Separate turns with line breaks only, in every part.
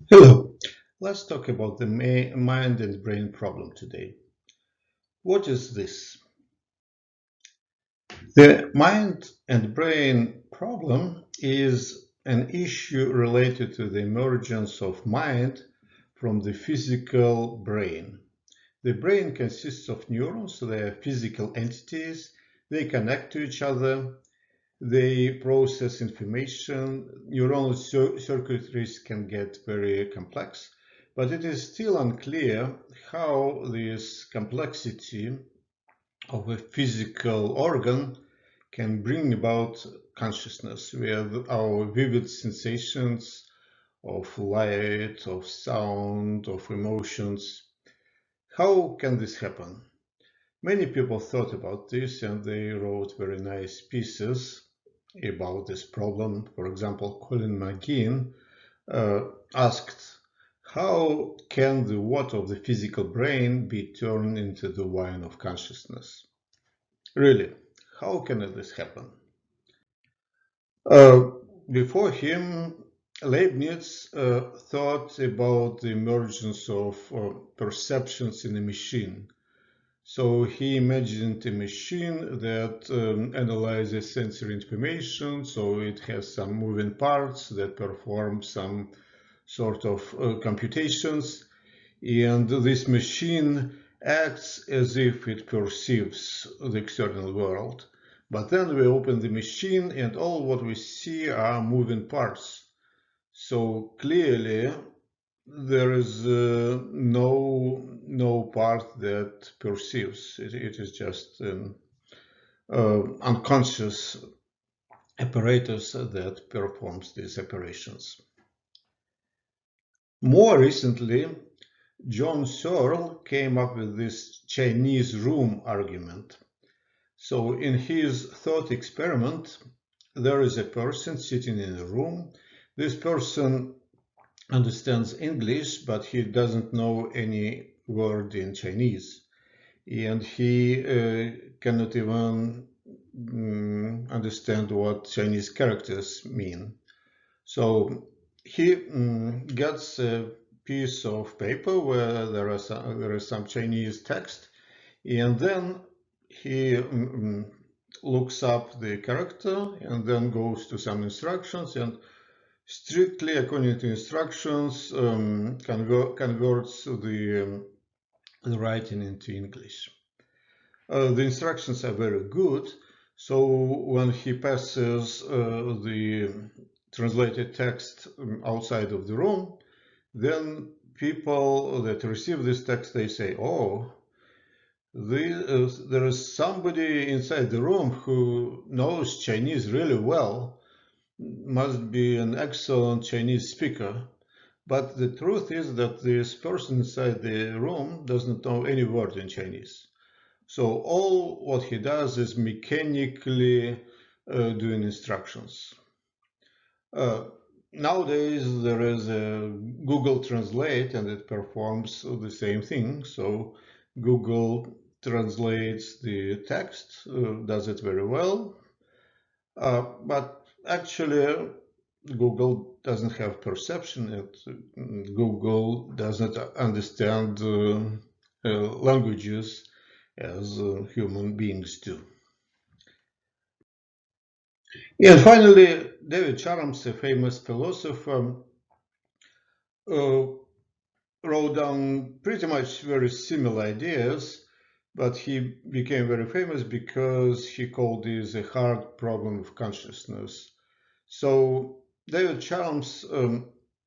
Hello, let's talk about the mind and brain problem today. What is this? The mind and brain problem is an issue related to the emergence of mind from the physical brain. The brain consists of neurons, they are physical entities, they connect to each other, they process information. Neuronal circuitries can get very complex, but it is still unclear how this complexity of a physical organ can bring about consciousness, with our vivid sensations of light, of sound, of emotions. How can this happen? Many people thought about this and they wrote very nice pieces about this problem. For example, Colin McGinn asked, how can the water of the physical brain be turned into the wine of consciousness? Really, how can this happen? Uh, Before him, Leibniz thought about the emergence of perceptions in a machine. So he imagined a machine that analyzes sensory information, so it has some moving parts that perform some sort of computations, and this machine acts as if it perceives the external world. But then we open the machine and all what we see are moving parts. So clearly there is no part that perceives. It is just an unconscious apparatus that performs these operations. More recently, John Searle came up with this Chinese room argument. So in his thought experiment, there is a person sitting in a room. This person understands English, but he doesn't know any word in Chinese. And he cannot even understand what Chinese characters mean. So he gets a piece of paper where there is some Chinese text, and then he looks up the character and then goes to some instructions and strictly according to instructions converts the writing into English. The instructions are very good, so when he passes the translated text outside of the room, then people that receive this text, they say, oh, there is somebody inside the room who knows Chinese really well, must be an excellent Chinese speaker. But the truth is that this person inside the room doesn't know any word in Chinese. So all what he does is mechanically doing instructions. Nowadays there is a Google Translate and it performs the same thing. So Google translates the text, does it very well, but actually Google doesn't have perception. Google doesn't understand languages as human beings do. And finally, David Charams, a famous philosopher, uh, wrote down pretty much very similar ideas, but he became very famous because he called this a hard problem of consciousness. So David Charams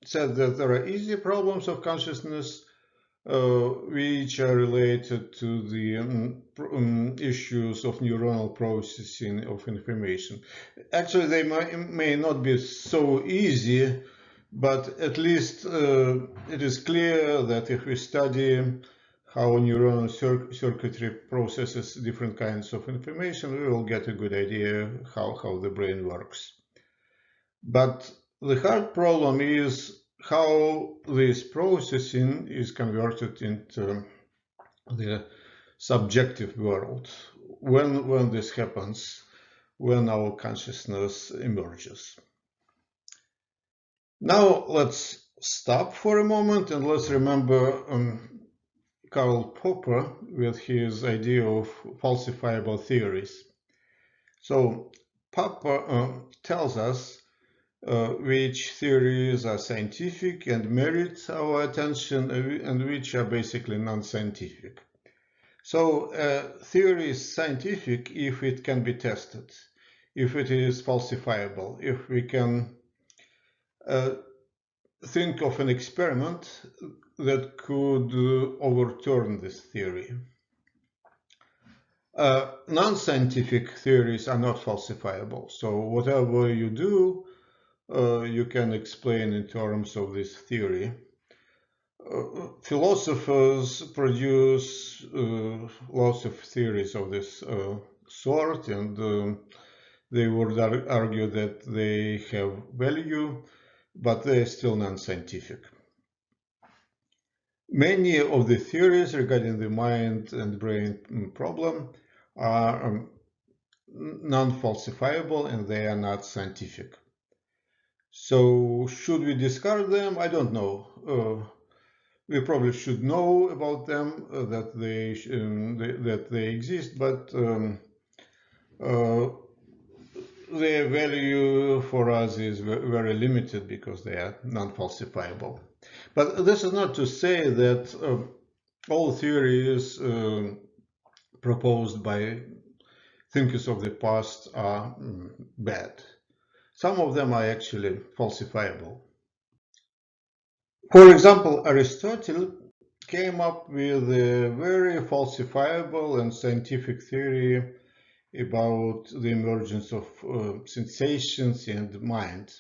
said that there are easy problems of consciousness which are related to the issues of neuronal processing of information. Actually, they may not be so easy, but at least it is clear that if we study how neuronal circuitry processes different kinds of information, we will get a good idea how the brain works. But the hard problem is how this processing is converted into the subjective world. When this happens, when our consciousness emerges. Now let's stop for a moment and let's remember Karl Popper with his idea of falsifiable theories. So Popper tells us which theories are scientific and merit our attention and which are basically non-scientific. So theory is scientific if it can be tested, if it is falsifiable, if we can think of an experiment that could overturn this theory. Non-scientific theories are not falsifiable, so whatever you do, you can explain in terms of this theory. Philosophers produce lots of theories of this sort, and they would argue that they have value, but they're still non-scientific. Many of the theories regarding the mind and brain problem are non-falsifiable and they are not scientific. So should we discard them? I don't know. We probably should know about them, that they exist, but their value for us is very limited because they are non-falsifiable. But this is not to say that all theories proposed by thinkers of the past are bad. Some of them are actually falsifiable. For example, Aristotle came up with a very falsifiable and scientific theory about the emergence of sensations and mind.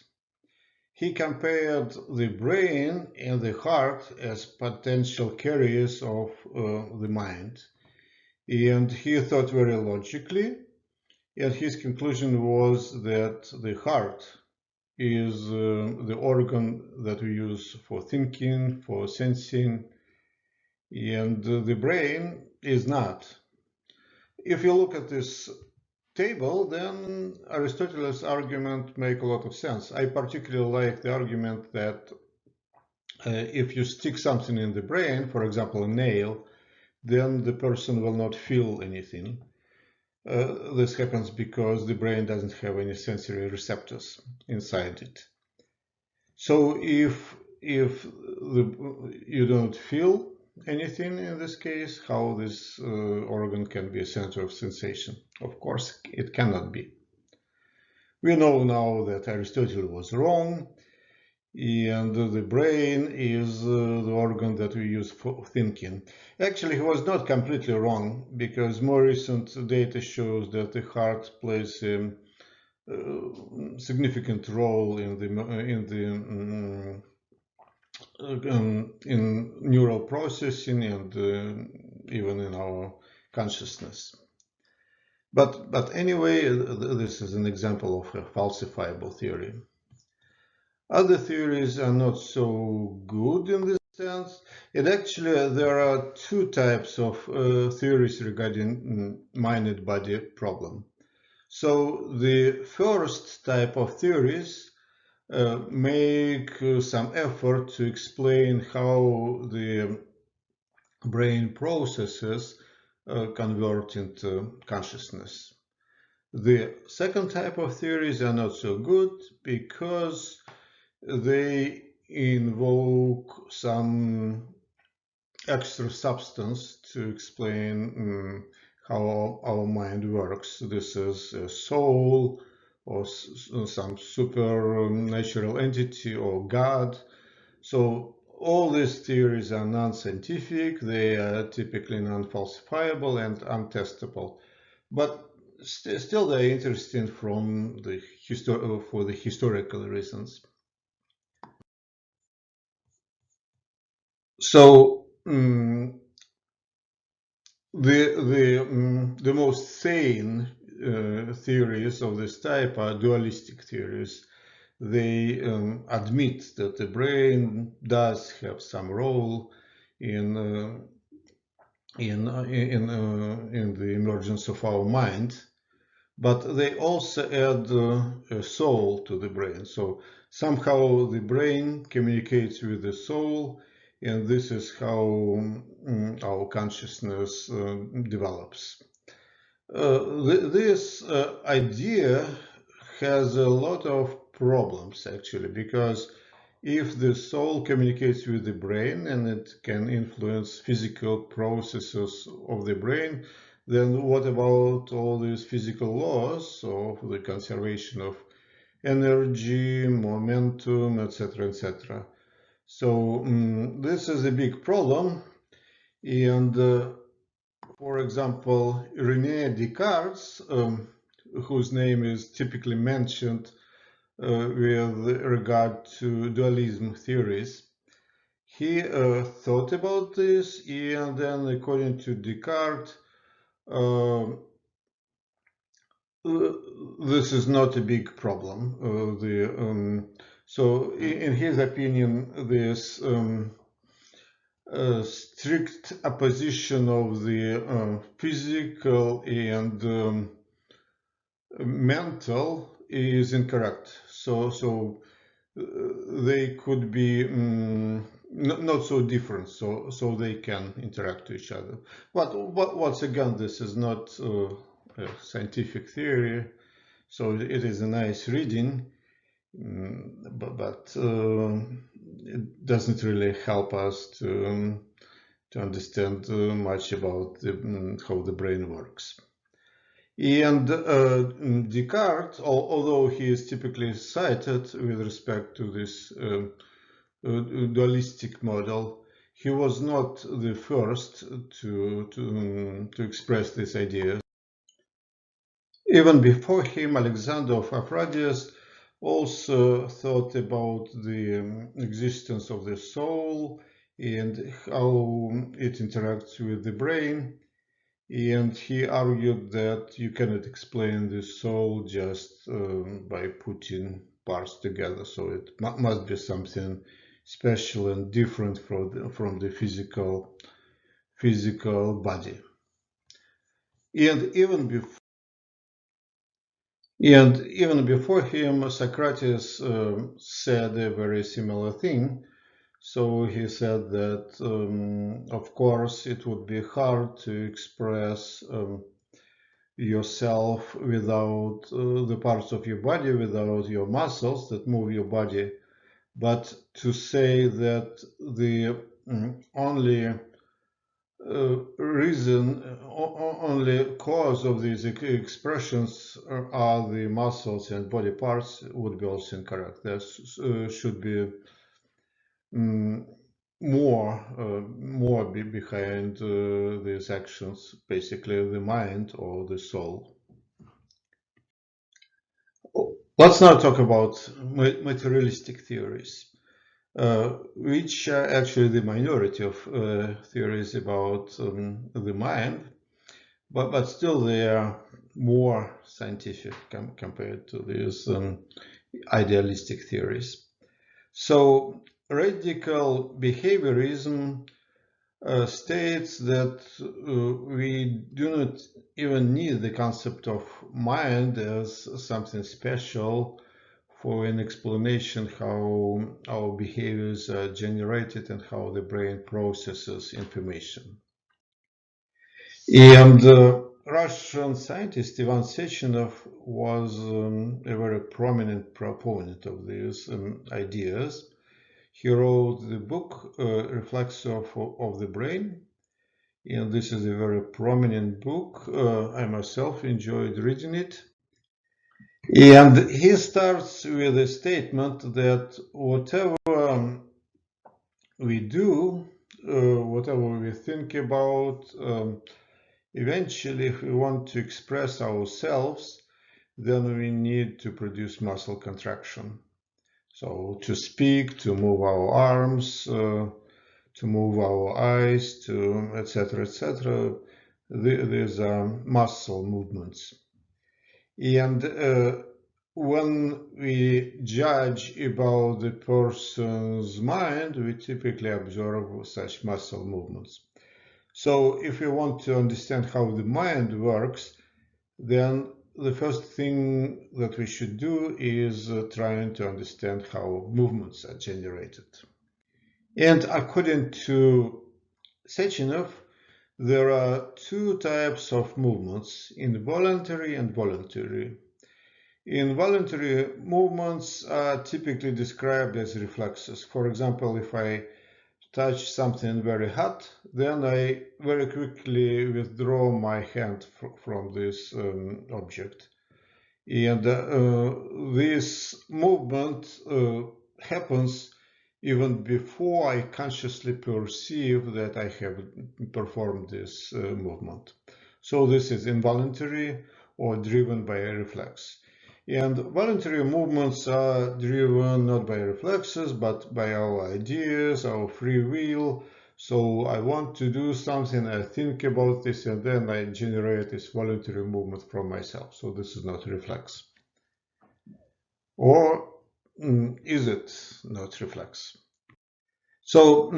He compared the brain and the heart as potential carriers of the mind. And he thought very logically, and his conclusion was that the heart is the organ that we use for thinking, for sensing, and the brain is not. If you look at this table, then Aristotle's argument makes a lot of sense. I particularly like the argument that if you stick something in the brain, for example, a nail, then the person will not feel anything. This happens because the brain doesn't have any sensory receptors inside it. So if you don't feel anything in this case, how this organ can be a center of sensation? Of course, it cannot be. We know now that Aristotle was wrong, and the brain is the organ that we use for thinking. Actually, he was not completely wrong, because more recent data shows that the heart plays a significant role in neural processing and even in our consciousness. But anyway, this is an example of a falsifiable theory. Other theories are not so good in this sense. And actually, there are two types of theories regarding mind and body problem. So the first type of theories make some effort to explain how the brain processes convert into consciousness. The second type of theories are not so good because they invoke some extra substance to explain how our mind works. This is a soul or some supernatural entity or God. So all these theories are non-scientific, they are typically non-falsifiable and untestable. But still they're interesting from for the historical reasons. So the most sane theories of this type are dualistic theories. They admit that the brain does have some role in the emergence of our mind, but they also add a soul to the brain. So somehow the brain communicates with the soul, and this is how our consciousness develops. This idea has a lot of problems actually, because if the soul communicates with the brain and it can influence physical processes of the brain, then what about all these physical laws of the conservation of energy, momentum, etc., etc.? So this is a big problem, and for example, René Descartes, whose name is typically mentioned with regard to dualism theories, he thought about this, and then according to Descartes, uh, this is not a big problem. So in his opinion, this strict opposition of the physical and mental is incorrect. So they could be not so different, so they can interact to each other. But once again, this is not a scientific theory, so it is a nice reading, but it doesn't really help us to understand much about how the brain works. And Descartes, although he is typically cited with respect to this dualistic model, he was not the first to express this idea. Even before him, Alexander of Ephrodius also thought about the existence of the soul and how it interacts with the brain. And he argued that you cannot explain the soul just by putting parts together. So it must be something special and different from the physical body. And even before him, Socrates said a very similar thing. So he said that, of course, it would be hard to express yourself without the parts of your body, without your muscles that move your body. But to say that the only only cause of these expressions are the muscles and body parts would be also incorrect. There should be more behind these actions, basically the mind or the soul. Let's now talk about materialistic theories, which are actually the minority of theories about the mind, but still they are more scientific compared to these idealistic theories. So radical behaviorism states that we do not even need the concept of mind as something special for an explanation how our behaviors are generated and how the brain processes information. And Russian scientist Ivan Sechenov was a very prominent proponent of these ideas. He wrote the book Reflex of the Brain, and this is a very prominent book. I myself enjoyed reading it. And he starts with a statement that whatever we do, whatever we think about, eventually if we want to express ourselves, then we need to produce muscle contraction. So to speak, to move our arms, to move our eyes, to etc., etc. These are muscle movements. And when we judge about the person's mind, we typically observe such muscle movements. So if we want to understand how the mind works, then the first thing that we should do is trying to understand how movements are generated. And according to Sechenov, there are two types of movements, involuntary and voluntary. Involuntary movements are typically described as reflexes. For example, if I touch something very hot, then I very quickly withdraw my hand from this object. And this movement happens even before I consciously perceive that I have performed this movement. So this is involuntary or driven by a reflex. And voluntary movements are driven not by reflexes, but by our ideas, our free will. So I want to do something, I think about this, and then I generate this voluntary movement from myself. So this is not reflex. Or is it not reflex? So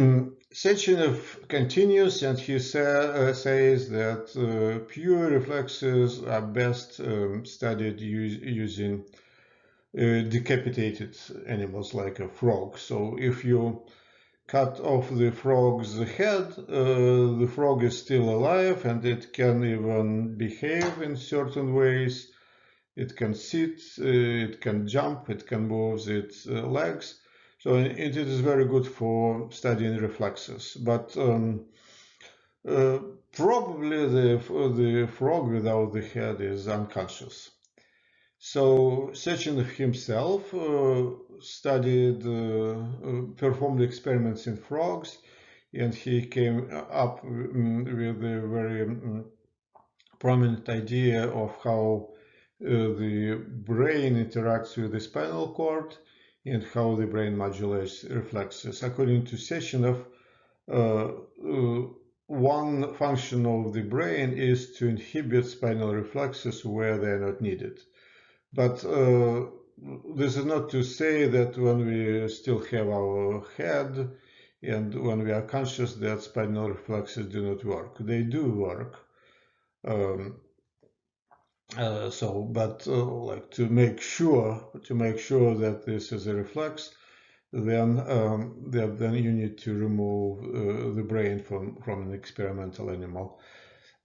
Sechenov continues, and he says that pure reflexes are best studied using decapitated animals like a frog. So if you cut off the frog's head, the frog is still alive and it can even behave in certain ways. It can sit, it can jump, it can move its legs. So it is very good for studying reflexes. But probably the frog without the head is unconscious. So Sechenov himself performed experiments in frogs, and he came up with a very prominent idea of how the brain interacts with the spinal cord and how the brain modulates reflexes. According to Sechenov, one function of the brain is to inhibit spinal reflexes where they are not needed. But this is not to say that when we still have our head and when we are conscious that spinal reflexes do not work. They do work. Like to make sure that this is a reflex, then you need to remove the brain from an experimental animal.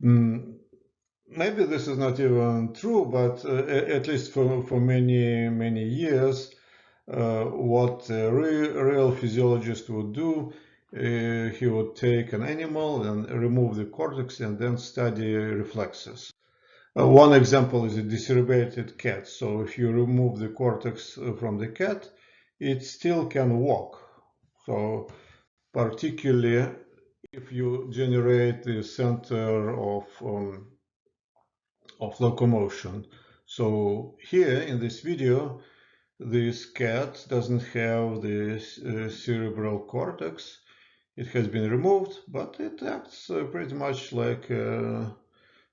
Maybe this is not even true, but at least for many years, what a real physiologist would do, he would take an animal and remove the cortex and then study reflexes. One example is a decerebrated cat. So if you remove the cortex from the cat, it still can walk. So particularly if you generate the center of locomotion. So here in this video, this cat doesn't have this cerebral cortex. It has been removed, but it acts pretty much like a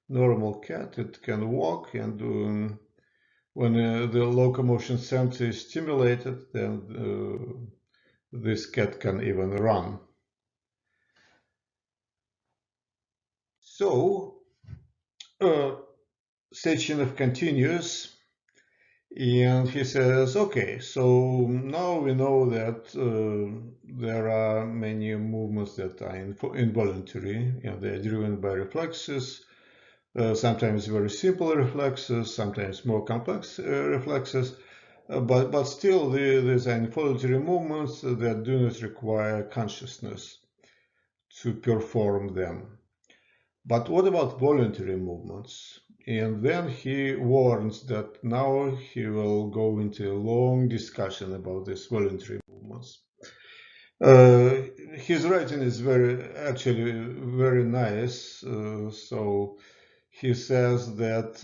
normal cat. It can walk, and when the locomotion center is stimulated, then this cat can even run. So Sechenov continues, and he says, okay, so now we know that there are many movements that are involuntary, and they are driven by reflexes, sometimes very simple reflexes, sometimes more complex reflexes, but still these are involuntary movements that do not require consciousness to perform them. But what about voluntary movements? And then he warns that now he will go into a long discussion about these voluntary movements. His writing is actually very nice. So he says that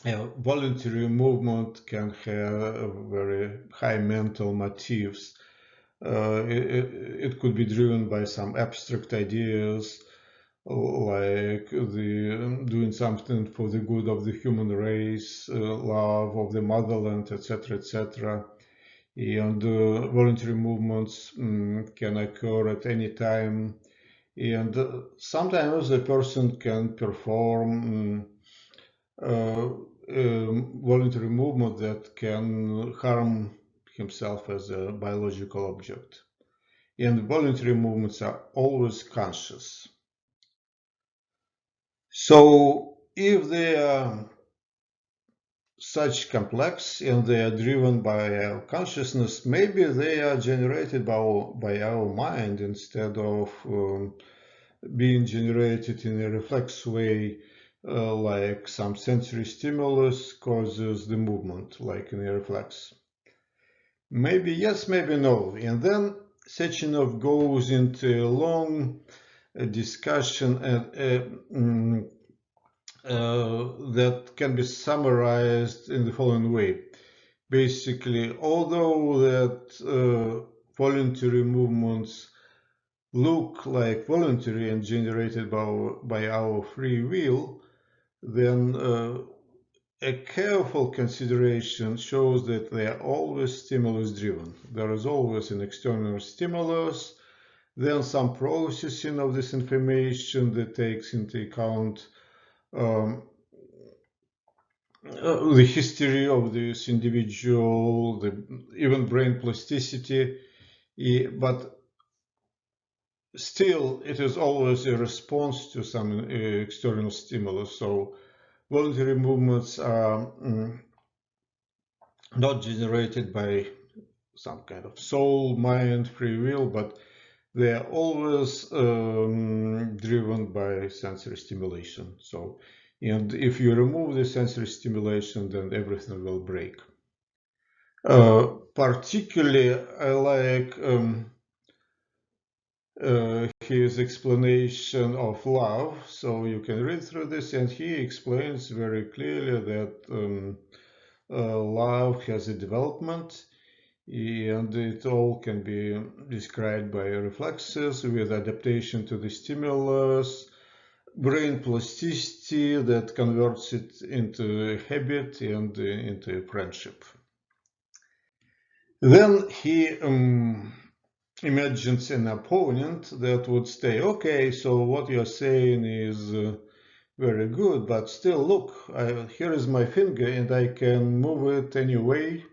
voluntary movement can have very high mental motives. It could be driven by some abstract ideas, like doing something for the good of the human race, love of the motherland, etc., etc. And voluntary movements can occur at any time, and sometimes a person can perform voluntary movement that can harm himself as a biological object. And voluntary movements are always conscious. So if they are such complex and they are driven by our consciousness, maybe they are generated by our mind instead of being generated in a reflex way, like some sensory stimulus causes the movement, like in a reflex. Maybe yes, maybe no. And then Sechenov goes into a long discussion that can be summarized in the following way. Basically, although that voluntary movements look like voluntary and generated by our free will, then a careful consideration shows that they are always stimulus driven. There is always an external stimulus, then some processing of this information that takes into account the history of this individual, even brain plasticity, but still it is always a response to some external stimulus. So voluntary movements are not generated by some kind of soul, mind, free will, but they are always driven by sensory stimulation. So, and if you remove the sensory stimulation, then everything will break. Particularly, I like his explanation of love. So you can read through this, and he explains very clearly that love has a development, and it all can be described by reflexes with adaptation to the stimulus, brain plasticity that converts it into a habit and into a friendship. Then he imagines an opponent that would say, okay, so what you're saying is very good, but still, look, here is my finger and I can move it anyway,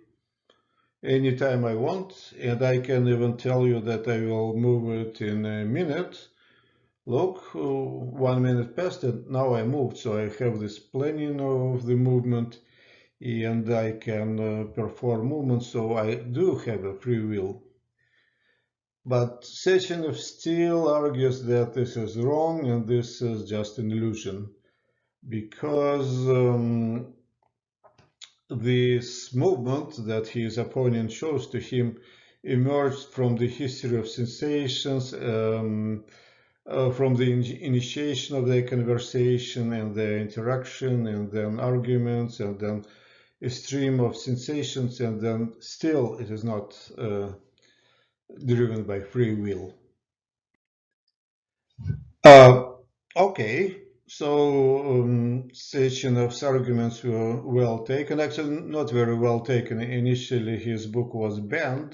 anytime I want, and I can even tell you that I will move it in a minute. Look, 1 minute passed and now I moved, so I have this planning of the movement and I can perform movements, so I do have a free will. But Sechenov still argues that this is wrong and this is just an illusion, because this movement that his opponent shows to him emerged from the history of sensations, from the initiation of their conversation and their interaction, and then arguments, and then a stream of sensations, and then still it is not driven by free will. Okay, so Sechenov's arguments were well taken, actually not very well taken. Initially his book was banned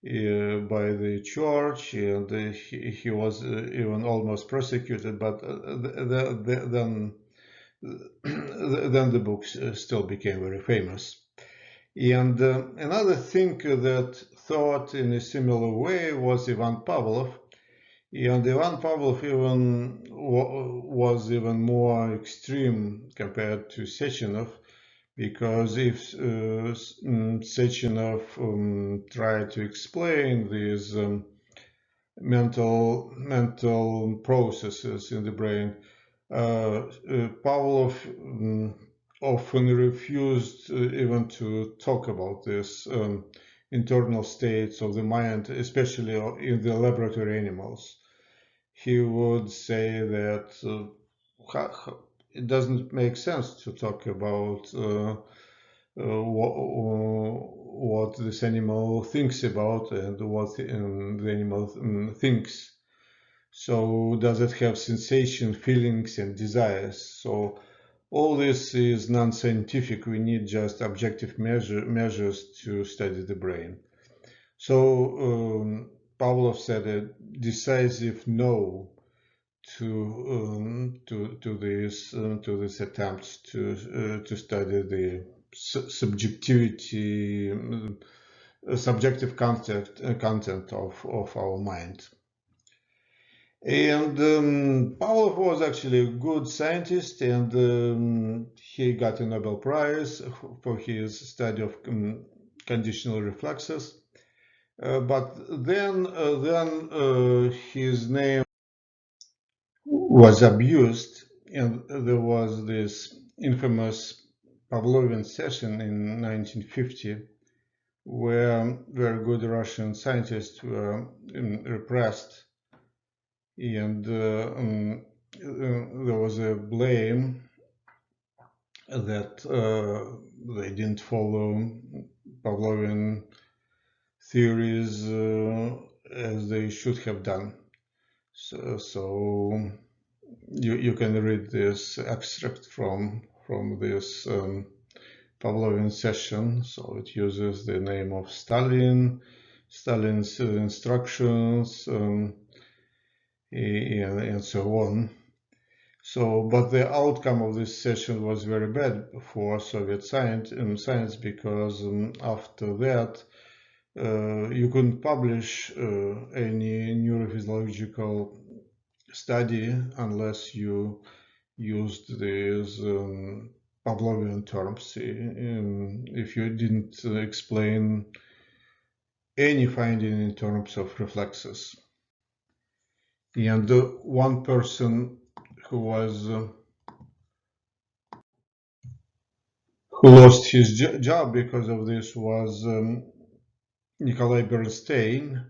by the church, and he was even almost prosecuted, but then the book still became very famous. And another thinker that thought in a similar way was Ivan Pavlov. And Ivan Pavlov even was even more extreme compared to Sechenov, because if Sechenov tried to explain these mental processes in the brain, Pavlov often refused even to talk about this internal states of the mind, especially in the laboratory animals. He would say that it doesn't make sense to talk about what this animal thinks about and what the animal thinks. So does it have sensation, feelings, and desires? So all this is non-scientific. We need just objective measures to study the brain. So Pavlov said a decisive no to this attempt to study the subjectivity, subjective content of our mind. And Pavlov was actually a good scientist, and he got a Nobel Prize for his study of conditional reflexes. But then his name was abused, and there was this infamous Pavlovian session in 1950 where very good Russian scientists were repressed, and there was a blame that they didn't follow Pavlovian theories as they should have done. So you can read this extract from this Pavlovian session. So it uses the name of Stalin, Stalin's instructions, and so on. So, but the outcome of this session was very bad for Soviet science because after that you couldn't publish any neurophysiological study unless you used these Pavlovian terms. If you didn't explain any finding in terms of reflexes. And one person who lost his job because of this was Nikolai Bernstein,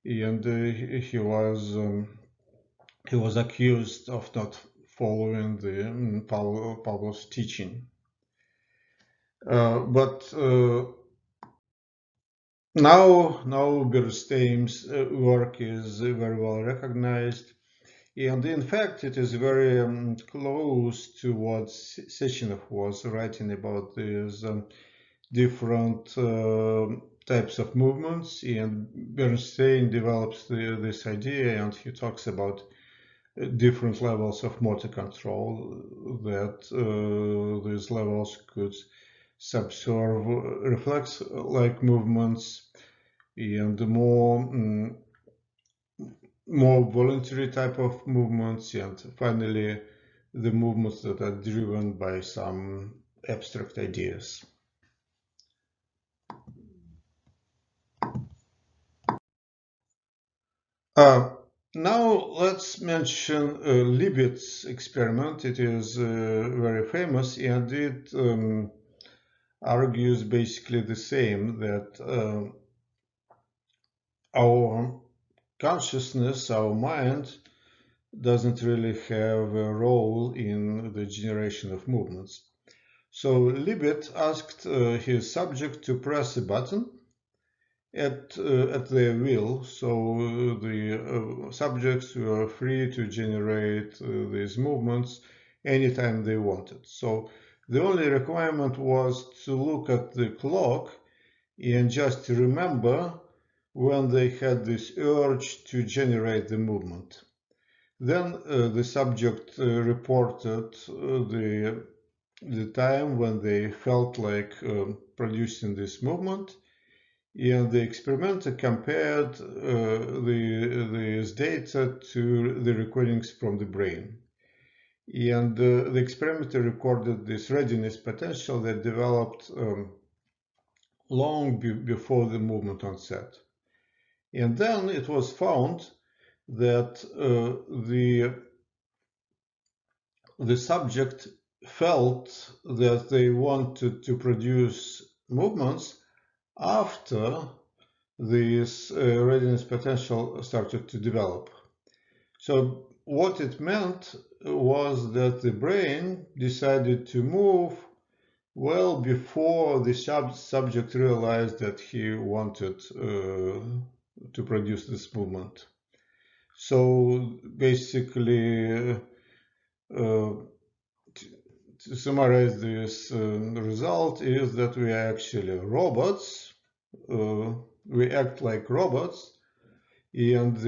and he was accused of not following the Pavlov's teaching. But now Bernstein's work is very well recognized, and in fact it is very close to what Sechenov was writing about these different types of movements, and Bernstein develops this idea, and he talks about different levels of motor control, that these levels could subserve reflex-like movements and more voluntary type of movements, and finally the movements that are driven by some abstract ideas. Now let's mention Libet's experiment. It is very famous, and it argues basically the same, that our consciousness, our mind, doesn't really have a role in the generation of movements. So Libet asked his subject to press a button at their will, so the subjects were free to generate these movements anytime they wanted. So the only requirement was to look at the clock and just remember when they had this urge to generate the movement. Then the subject reported the time when they felt like producing this movement, and the experimenter compared this data to the recordings from the brain. And the experimenter recorded this readiness potential that developed long before the movement onset. And then it was found that the subject felt that they wanted to produce movements after this readiness potential started to develop. So what it meant was that the brain decided to move well before the subject realized that he wanted to produce this movement. So basically, to summarize this result is that we are actually robots. We act like robots, and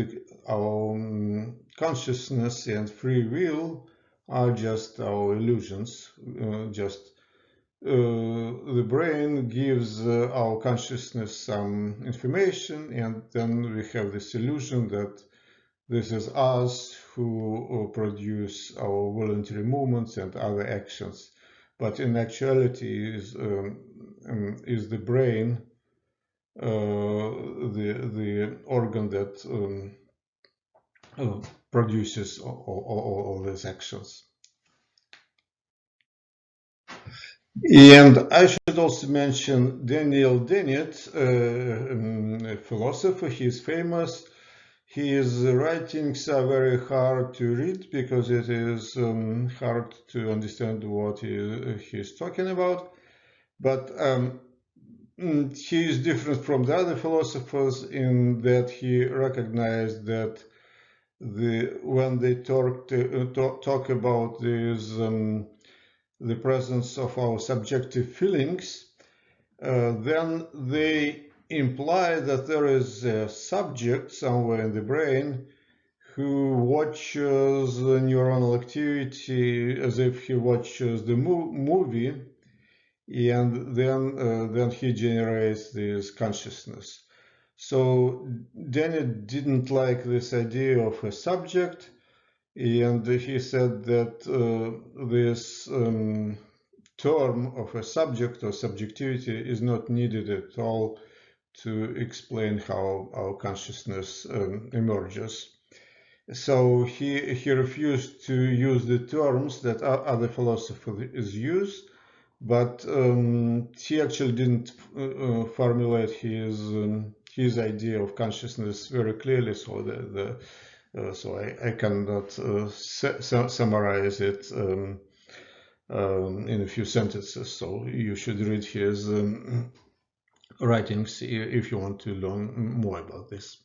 our consciousness and free will are just our illusions. The brain gives our consciousness some information, and then we have this illusion that this is us who produce our voluntary movements and other actions. But in actuality, is the brain the organ that produces all these actions. And I should also mention Daniel Dennett, a philosopher. He is famous. His writings are very hard to read because it is hard to understand what he is talking about. But he is different from the other philosophers in that he recognized that when they talk about this, the presence of our subjective feelings, then they imply that there is a subject somewhere in the brain who watches the neuronal activity as if he watches the movie, and then he generates this consciousness. So Dennett didn't like this idea of a subject, and he said that this term of a subject or subjectivity is not needed at all to explain how our consciousness emerges. So he refused to use the terms that other philosophers use, but he actually didn't formulate his idea of consciousness very clearly, so so I cannot summarize it in a few sentences. So you should read his writings if you want to learn more about this.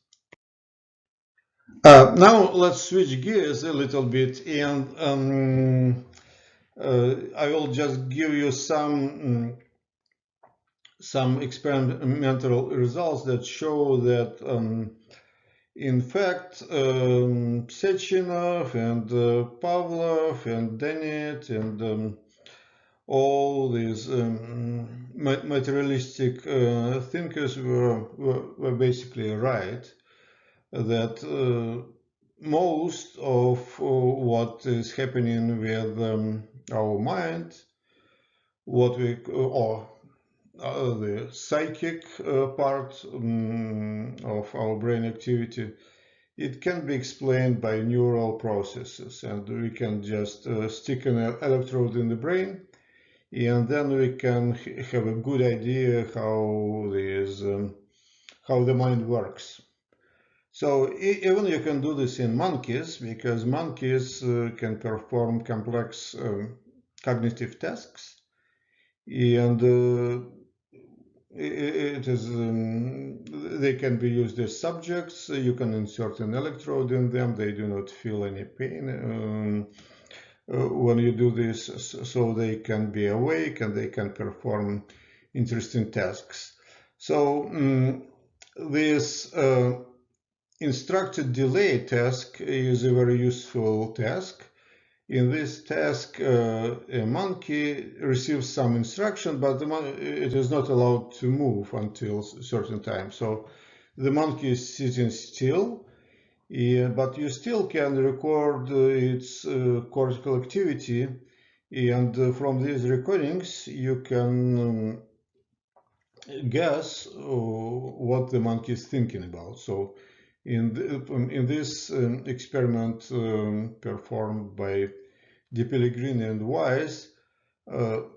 Now let's switch gears a little bit, and I will just give you some experimental results that show that in fact Sechenov and Pavlov and Dennett and all these materialistic thinkers were basically right, that most of what is happening with our mind, what we or the psychic part of our brain activity, it can be explained by neural processes, and we can just stick an electrode in the brain, and then we can have a good idea how the mind works. So even you can do this in monkeys, because monkeys can perform complex cognitive tasks, and they can be used as subjects. You can insert an electrode in them. They do not feel any pain when you do this, so they can be awake and they can perform interesting tasks. So this instructed delay task is a very useful task. In this task, a monkey receives some instruction, but it is not allowed to move until a certain time. So the monkey is sitting still, but you still can record its cortical activity, and from these recordings you can guess what the monkey is thinking about. So in this experiment performed by De Pellegrini and Weiss, the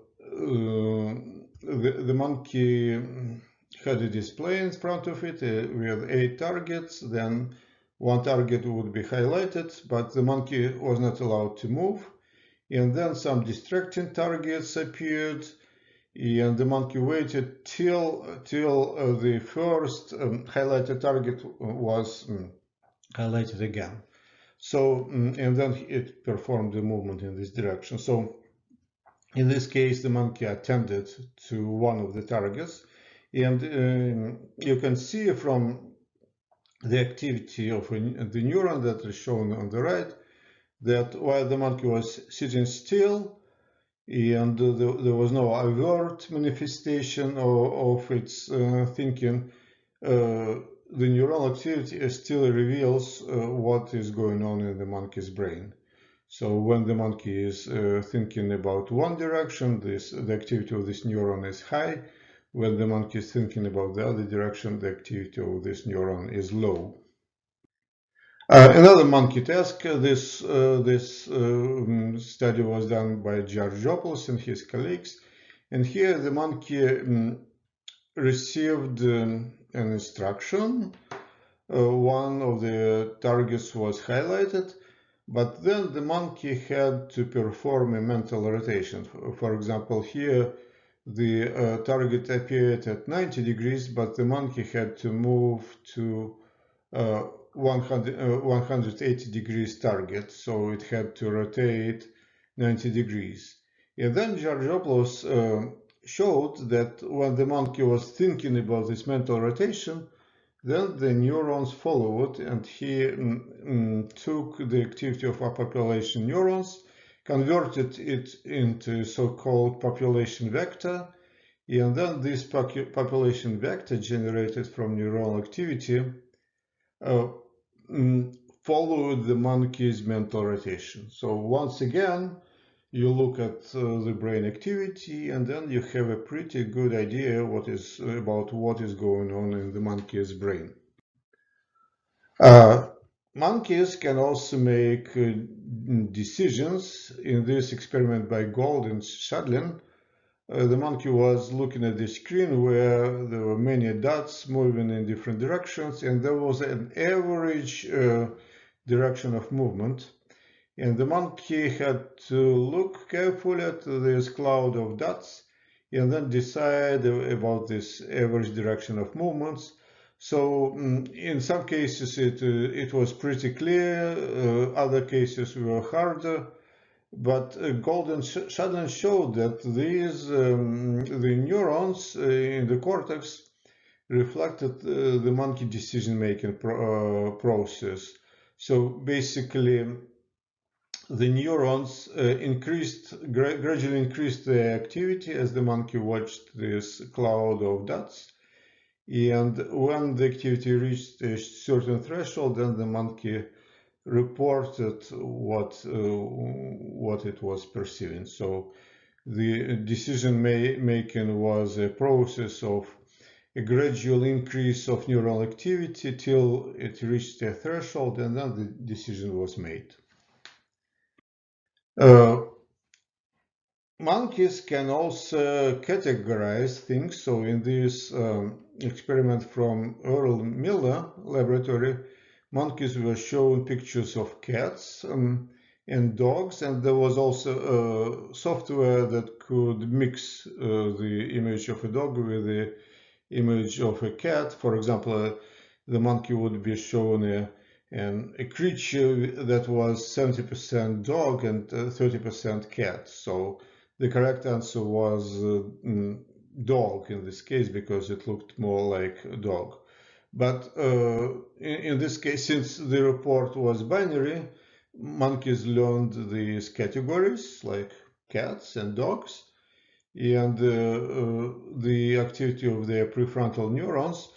monkey had a display in front of it with 8 targets. Then one target would be highlighted, but the monkey was not allowed to move. And then some distracting targets appeared, and the monkey waited till the first highlighted target was highlighted again. So, and then it performed the movement in this direction. So in this case, the monkey attended to one of the targets, and you can see from the activity of the neuron that is shown on the right, that while the monkey was sitting still and there was no overt manifestation of its thinking, the neural activity still reveals what is going on in the monkey's brain. So when the monkey is thinking about one direction, the activity of this neuron is high. When the monkey is thinking about the other direction, the activity of this neuron is low. Another monkey task. This study was done by Georgiopoulos and his colleagues, and here the monkey received an instruction. One of the targets was highlighted, but then the monkey had to perform a mental rotation. For example, here the target appeared at 90 degrees, but the monkey had to move to 180 degrees target, so it had to rotate 90 degrees. And then Georgiopoulos showed that when the monkey was thinking about this mental rotation, then the neurons followed, and he took the activity of a population neurons, converted it into so-called population vector, and then this population vector generated from neural activity followed the monkey's mental rotation. So once again, you look at the brain activity, and then you have a pretty good idea about what is going on in the monkey's brain. Monkeys can also make decisions. In this experiment by Gold and Shadlin, the monkey was looking at the screen where there were many dots moving in different directions, and there was an average direction of movement. And the monkey had to look carefully at this cloud of dots and then decide about this average direction of movements. So in some cases it was pretty clear, other cases were harder. But Golden Shadlin showed that the neurons in the cortex reflected the monkey decision-making process. So basically, the neurons gradually increased their activity as the monkey watched this cloud of dots. And when the activity reached a certain threshold, then the monkey reported what it was perceiving. So the decision making was a process of a gradual increase of neural activity till it reached a threshold, and then the decision was made. Monkeys can also categorize things. So in this experiment from Earl Miller laboratory, monkeys were shown pictures of cats and dogs, and there was also software that could mix the image of a dog with the image of a cat. For example, the monkey would be shown a creature that was 70% dog and 30% cat. So the correct answer was dog in this case, because it looked more like a dog. But in this case, since the report was binary, monkeys learned these categories like cats and dogs, and the activity of their prefrontal neurons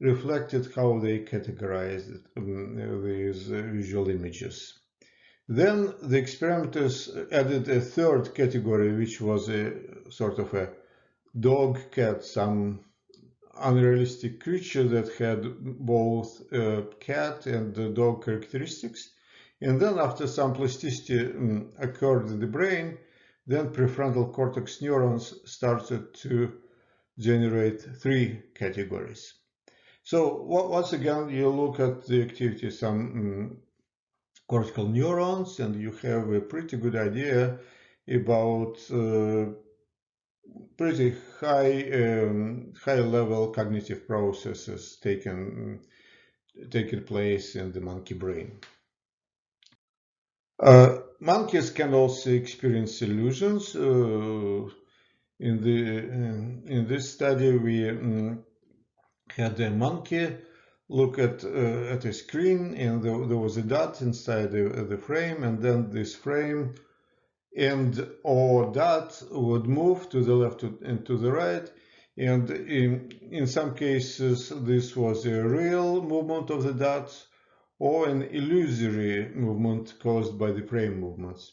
reflected how they categorized these visual images. Then the experimenters added a third category, which was a sort of a dog cat, some unrealistic creature that had both cat and dog characteristics. And then after some plasticity occurred in the brain, then prefrontal cortex neurons started to generate three categories. So once again, you look at the activity of some cortical neurons, and you have a pretty good idea about pretty high level cognitive processes taking place in the monkey brain. Monkeys can also experience illusions. In this study, we had a monkey look at a screen, and there was a dot inside the frame, and then this frame and or dot would move to the left and to the right, and in some cases this was a real movement of the dots or an illusory movement caused by the frame movements.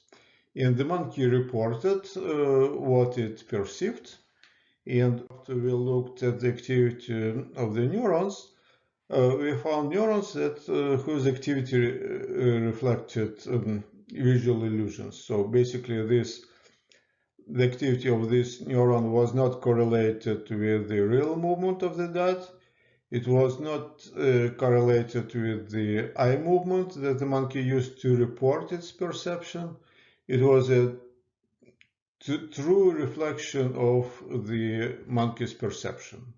And the monkey reported what it perceived, and after we looked at the activity of the neurons, we found neurons that whose activity reflected visual illusions. So basically, the activity of this neuron was not correlated with the real movement of the dot. It was not correlated with the eye movement that the monkey used to report its perception. It was a true reflection of the monkey's perception.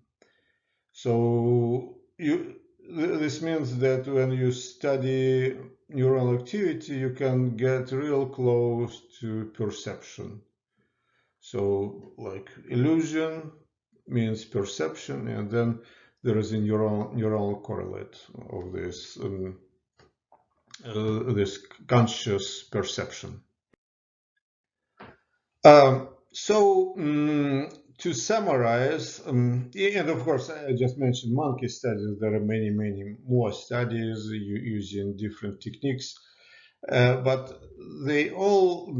So this means that when you study neural activity, you can get real close to perception. So like illusion means perception, and then there is a neural correlate of this this conscious perception. To summarize, and of course, I just mentioned monkey studies. There are many more studies using different techniques, but they all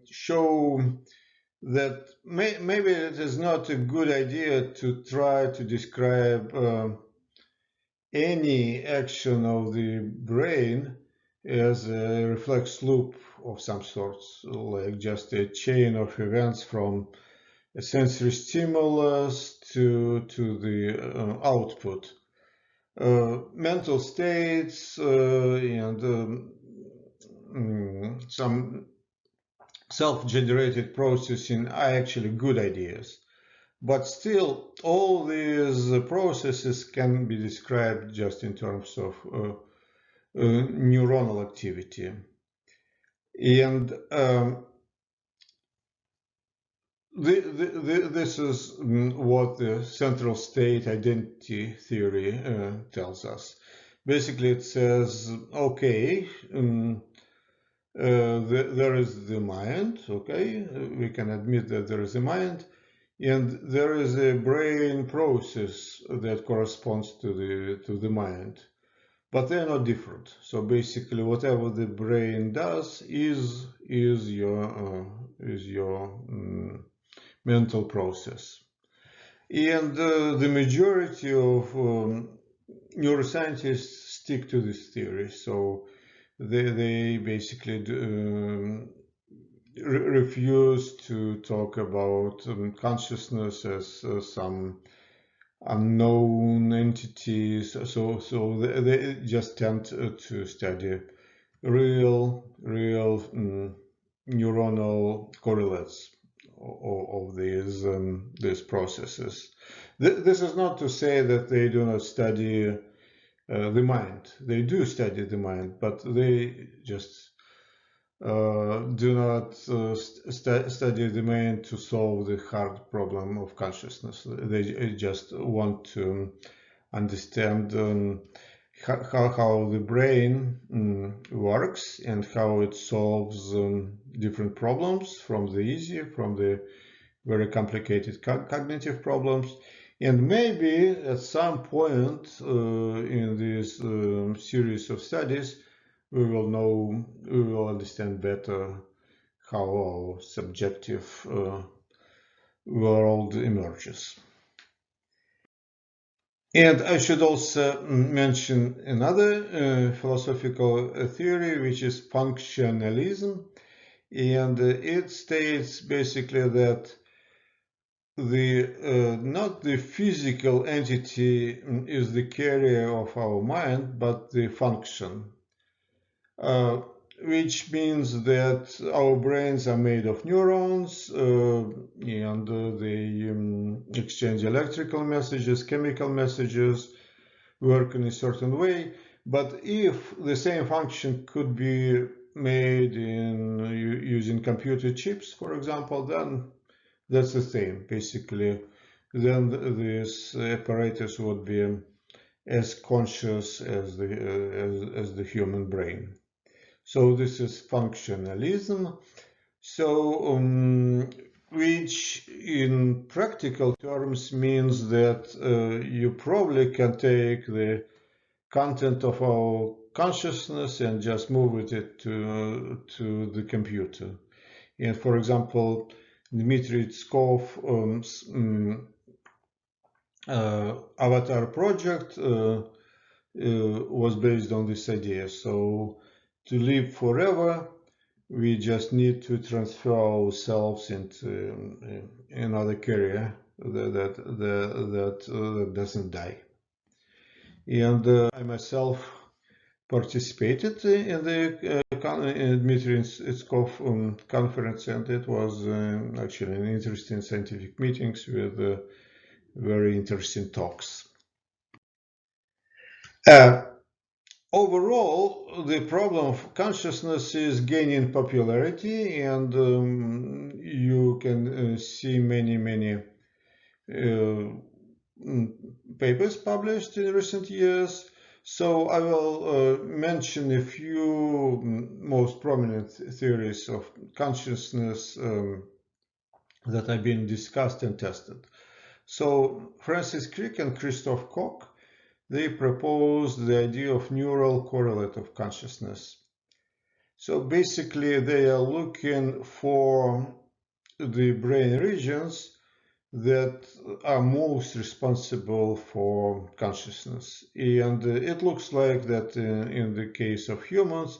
show that maybe it is not a good idea to try to describe any action of the brain as a reflex loop of some sort, like just a chain of events from a sensory stimulus to the output. Mental states and some self-generated processing are actually good ideas. But still, all these processes can be described just in terms of neuronal activity. And this is what the central state identity theory tells us. Basically, it says, okay, there is the mind, okay, we can admit that there is a mind, and there is a brain process that corresponds to the mind, but they're not different. So basically, whatever the brain does is your mental process. And the majority of neuroscientists stick to this theory. So they basically refuse to talk about consciousness as some unknown entities. So they just tend to study real neuronal correlates of these processes. This is not to say that they do not study the mind. They do study the mind, but they just do not study the mind to solve the hard problem of consciousness. They just want to understand how the brain works and how it solves different problems, from the easy, from the very complicated cognitive problems. And maybe at some point in this series of studies, we will understand better how our subjective world emerges. And I should also mention another philosophical theory, which is functionalism. And it states basically that not the physical entity is the carrier of our mind, but the function. Which means that our brains are made of neurons and they exchange electrical messages, chemical messages, work in a certain way. But if the same function could be made using computer chips, for example, then that's the same. Basically, then this apparatus would be as conscious as the human brain. So this is functionalism. So which in practical terms means that you probably can take the content of our consciousness and just move it to the computer. And for example, Dmitry Tskov avatar project was based on this idea. So to live forever, we just need to transfer ourselves into another carrier that doesn't die. And I myself participated in the Dmitry Tskov conference, and it was actually an interesting scientific meetings with very interesting talks. Overall, the problem of consciousness is gaining popularity, and you can see many papers published in recent years. So I will mention a few most prominent theories of consciousness that have been discussed and tested. So Francis Crick and Christoph Koch, they proposed the idea of neural correlate of consciousness. So basically they are looking for the brain regions that are most responsible for consciousness. And it looks like that in the case of humans,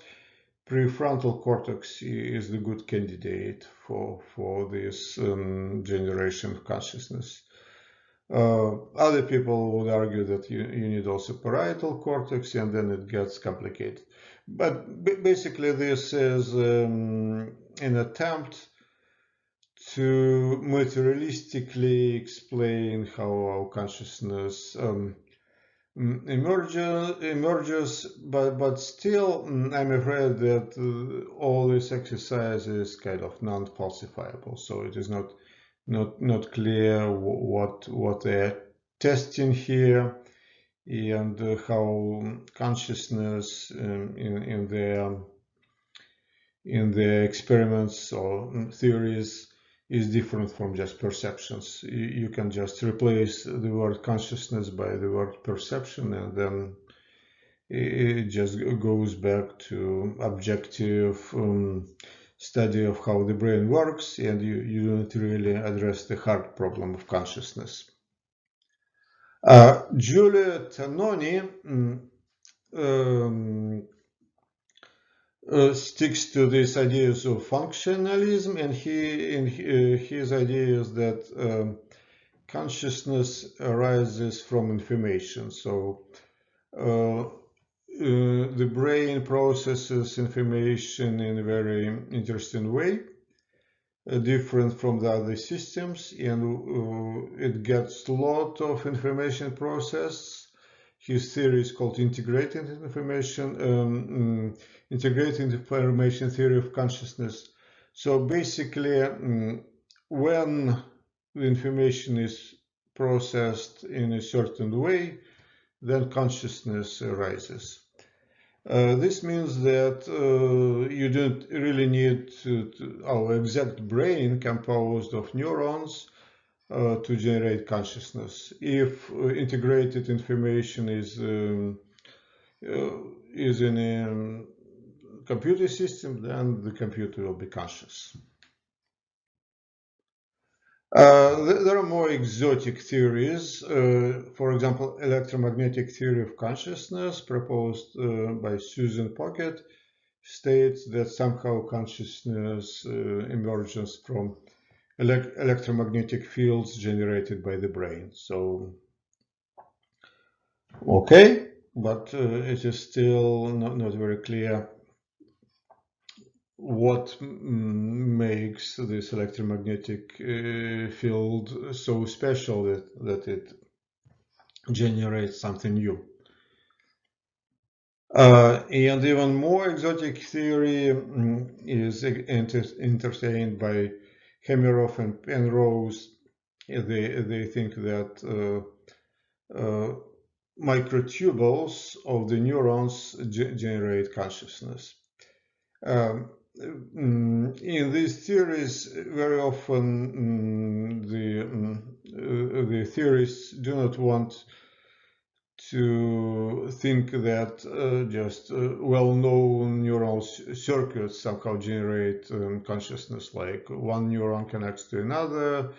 prefrontal cortex is the good candidate for this generation of consciousness. Other people would argue that you need also parietal cortex, and then it gets complicated. But basically this is an attempt to materialistically explain how our consciousness emerges, but still I'm afraid that all this exercise is kind of non-falsifiable, so it is not clear what they're testing here, and how consciousness in their experiments or theories is different from just perceptions. You can just replace the word consciousness by the word perception, and then it just goes back to objective study of how the brain works, and you don't really address the hard problem of consciousness. Giulio Tononi sticks to these ideas of functionalism, and his idea is that consciousness arises from information. So the brain processes information in a very interesting way, different from the other systems, and it gets a lot of information processed. His theory is called integrated information theory of consciousness. So basically, when the information is processed in a certain way, then consciousness arises. This means that you don't really need our exact brain composed of neurons to generate consciousness. If integrated information is in a computer system, then the computer will be conscious. There are more exotic theories. For example, electromagnetic theory of consciousness, proposed by Susan Pocket, states that somehow consciousness emerges from electromagnetic fields generated by the brain. So, okay, but it is still not very clear what makes this electromagnetic field so special that it generates something new. And even more exotic theory is entertained by Hemiroff and Penrose. They think that microtubules of the neurons generate consciousness. In these theories, very often the theorists do not want to think that just well-known neural circuits somehow generate consciousness, like one neuron connects to another,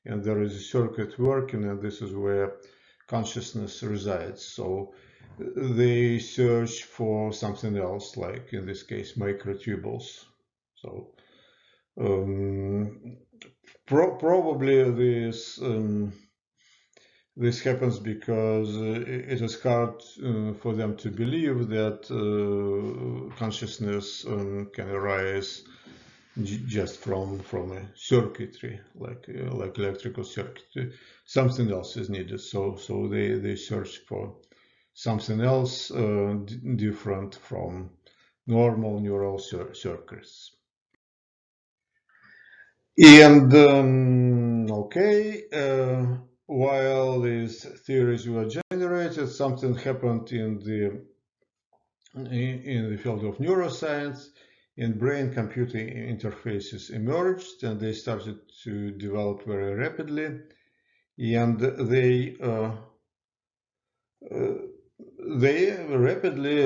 and there is a circuit working, and this is where consciousness resides. So they search for something else, like in this case, microtubules. So probably this happens because it is hard for them to believe that consciousness can arise just from a circuitry, like electrical circuitry. Something else is needed. So they search for something else different from normal neural circuits. And while these theories were generated, something happened in the field of neuroscience, and brain-computer interfaces emerged, and they started to develop very rapidly, and they rapidly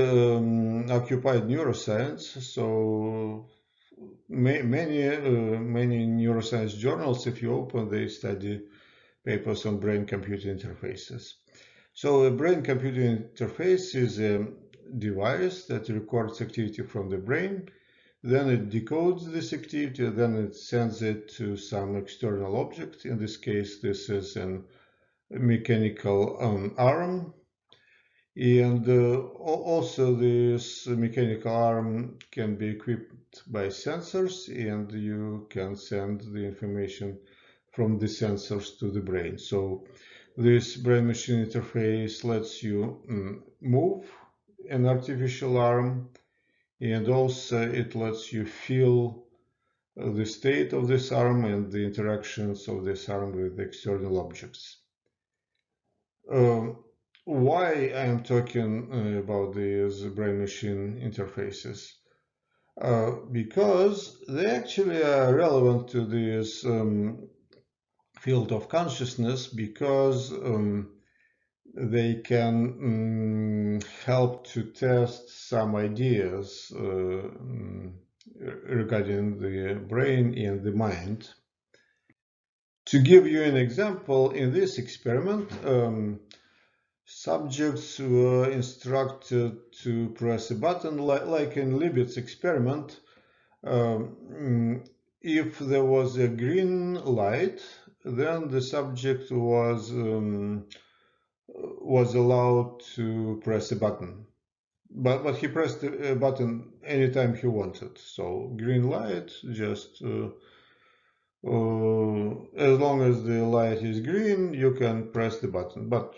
occupied neuroscience. So many neuroscience journals, if you open, they study papers on brain-computer interfaces. So a brain-computer interface is a device that records activity from the brain, then it decodes this activity, then it sends it to some external object. In this case, this is a mechanical arm. And also this mechanical arm can be equipped by sensors, and you can send the information from the sensors to the brain. So this brain-machine interface lets you move an artificial arm, and also it lets you feel the state of this arm and the interactions of this arm with external objects. Why I am talking about these brain-machine interfaces? Because they actually are relevant to this field of consciousness, because they can help to test some ideas regarding the brain and the mind. To give you an example, in this experiment, subjects were instructed to press a button, like in Libet's experiment. If there was a green light, then the subject was allowed to press a button. But he pressed a button anytime he wanted. So green light, just as long as the light is green, you can press the button. But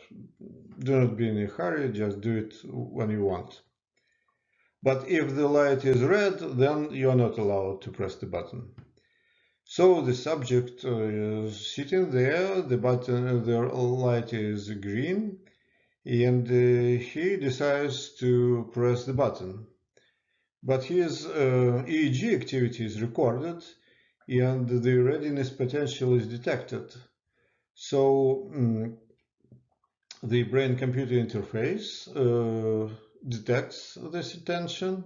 do not be in a hurry, just do it when you want. But if the light is red, then you are not allowed to press the button. So the subject is sitting there, the light is green, and he decides to press the button. But his EEG activity is recorded, and the readiness potential is detected. So the brain-computer interface detects this attention.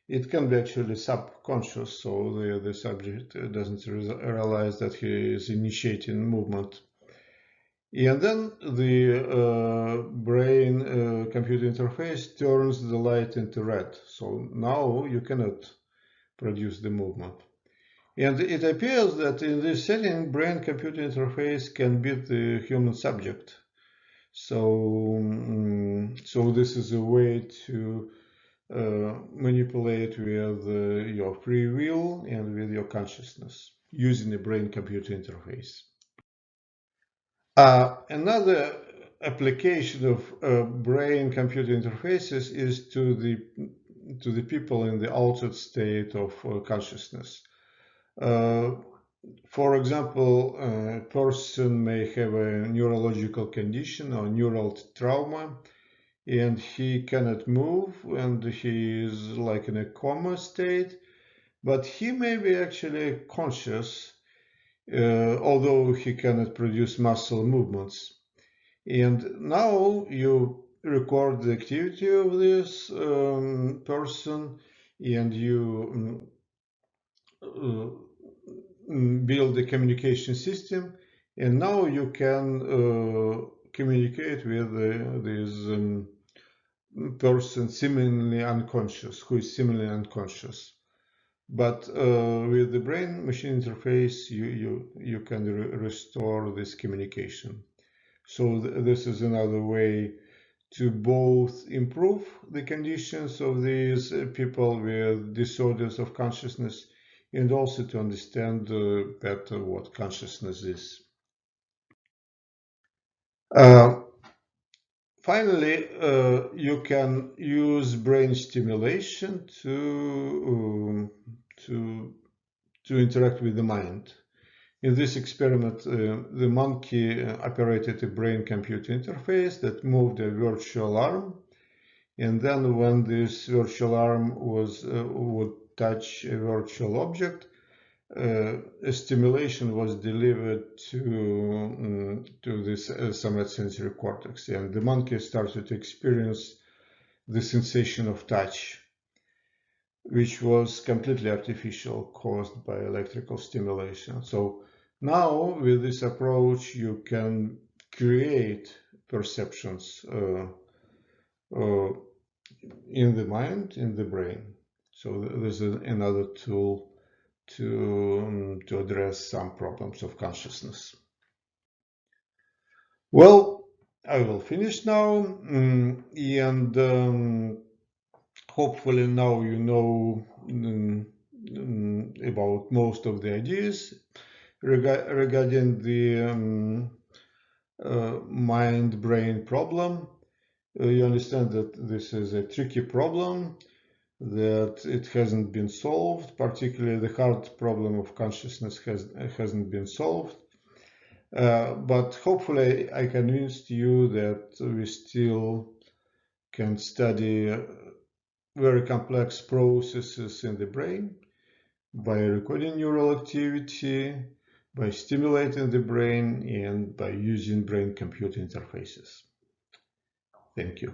It can be actually subconscious, so the subject doesn't realize that he is initiating movement. And then the brain-computer interface turns the light into red. So now you cannot produce the movement. And it appears that in this setting, brain-computer interface can beat the human subject. So this is a way to manipulate with your free will and with your consciousness using a brain-computer interface. Another application of brain-computer interfaces is to the people in the altered state of consciousness. For example, a person may have a neurological condition or neural trauma, and he cannot move, and he is like in a coma state, but he may be actually conscious, although he cannot produce muscle movements. And now you record the activity of this person, and you build a communication system, and now you can communicate with this person similarly unconscious, who is similarly unconscious. But with the brain-machine interface, you can restore this communication. So this is another way to both improve the conditions of these people with disorders of consciousness and also to understand better what consciousness is. Uh, Finally, you can use brain stimulation to interact with the mind. In this experiment, the monkey operated a brain-computer interface that moved a virtual arm, and then when this virtual arm would touch a virtual object, a stimulation was delivered to this somatosensory cortex, and the monkey started to experience the sensation of touch, which was completely artificial, caused by electrical stimulation. So now with this approach you can create perceptions in the mind, in the brain. So this is another tool to address some problems of consciousness. Well, I will finish now, and hopefully now you know about most of the ideas regarding the mind-brain problem. You understand that this is a tricky problem, that it hasn't been solved, particularly the hard problem of consciousness hasn't been solved. But hopefully I convinced you that we still can study very complex processes in the brain by recording neural activity, by stimulating the brain, and by using brain-computer interfaces. Thank you.